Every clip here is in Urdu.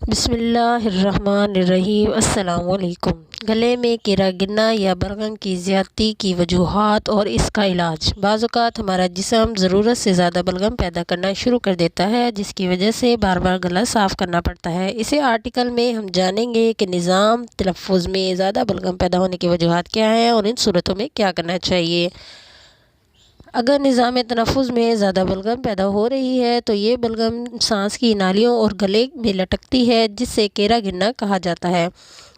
بسم اللہ الرحمن الرحیم۔ السلام علیکم۔ گلے میں کیڑا گرنا یا بلغم کی زیادتی کی وجوہات اور اس کا علاج۔ بعض اوقات ہمارا جسم ضرورت سے زیادہ بلغم پیدا کرنا شروع کر دیتا ہے، جس کی وجہ سے بار بار گلا صاف کرنا پڑتا ہے۔ اسی آرٹیکل میں ہم جانیں گے کہ نظام تلفظ میں زیادہ بلغم پیدا ہونے کی وجوہات کیا ہیں اور ان صورتوں میں کیا کرنا چاہیے۔ اگر نظام تنفس میں زیادہ بلغم پیدا ہو رہی ہے تو یہ بلغم سانس کی نالیوں اور گلے میں لٹکتی ہے، جس سے کیڑا گرنا کہا جاتا ہے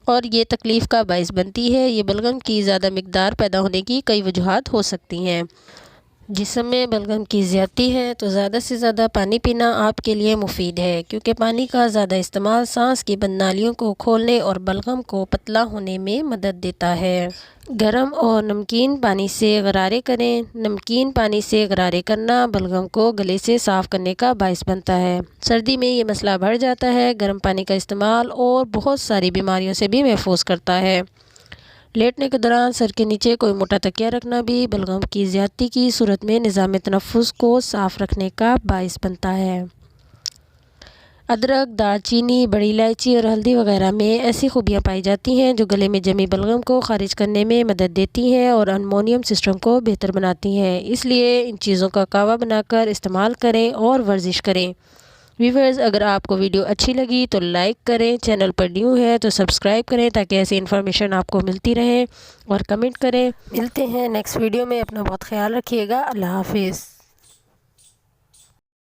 اور یہ تکلیف کا باعث بنتی ہے۔ یہ بلغم کی زیادہ مقدار پیدا ہونے کی کئی وجوہات ہو سکتی ہیں۔ جسم میں بلغم کی زیادتی ہے تو زیادہ سے زیادہ پانی پینا آپ کے لیے مفید ہے، کیونکہ پانی کا زیادہ استعمال سانس کی بند نالیوں کو کھولنے اور بلغم کو پتلا ہونے میں مدد دیتا ہے۔ گرم اور نمکین پانی سے غرارے کریں۔ نمکین پانی سے غرارے کرنا بلغم کو گلے سے صاف کرنے کا باعث بنتا ہے۔ سردی میں یہ مسئلہ بڑھ جاتا ہے۔ گرم پانی کا استعمال اور بہت ساری بیماریوں سے بھی محفوظ کرتا ہے۔ لیٹنے کے دوران سر کے نیچے کوئی موٹا تکیہ رکھنا بھی بلغم کی زیادتی کی صورت میں نظام تنفس کو صاف رکھنے کا باعث بنتا ہے۔ ادرک، دار چینی، بڑی الائچی اور ہلدی وغیرہ میں ایسی خوبیاں پائی جاتی ہیں جو گلے میں جمی بلغم کو خارج کرنے میں مدد دیتی ہیں اور امونیم سسٹم کو بہتر بناتی ہیں۔ اس لیے ان چیزوں کا قہوہ بنا کر استعمال کریں اور ورزش کریں۔ ویورز، اگر آپ کو ویڈیو اچھی لگی تو لائک کریں، چینل پر نیو ہے تو سبسکرائب کریں تاکہ ایسی انفارمیشن آپ کو ملتی رہے، اور کمنٹ کریں۔ ملتے ہیں نیکسٹ ویڈیو میں۔ اپنا بہت خیال رکھیے گا۔ اللہ حافظ۔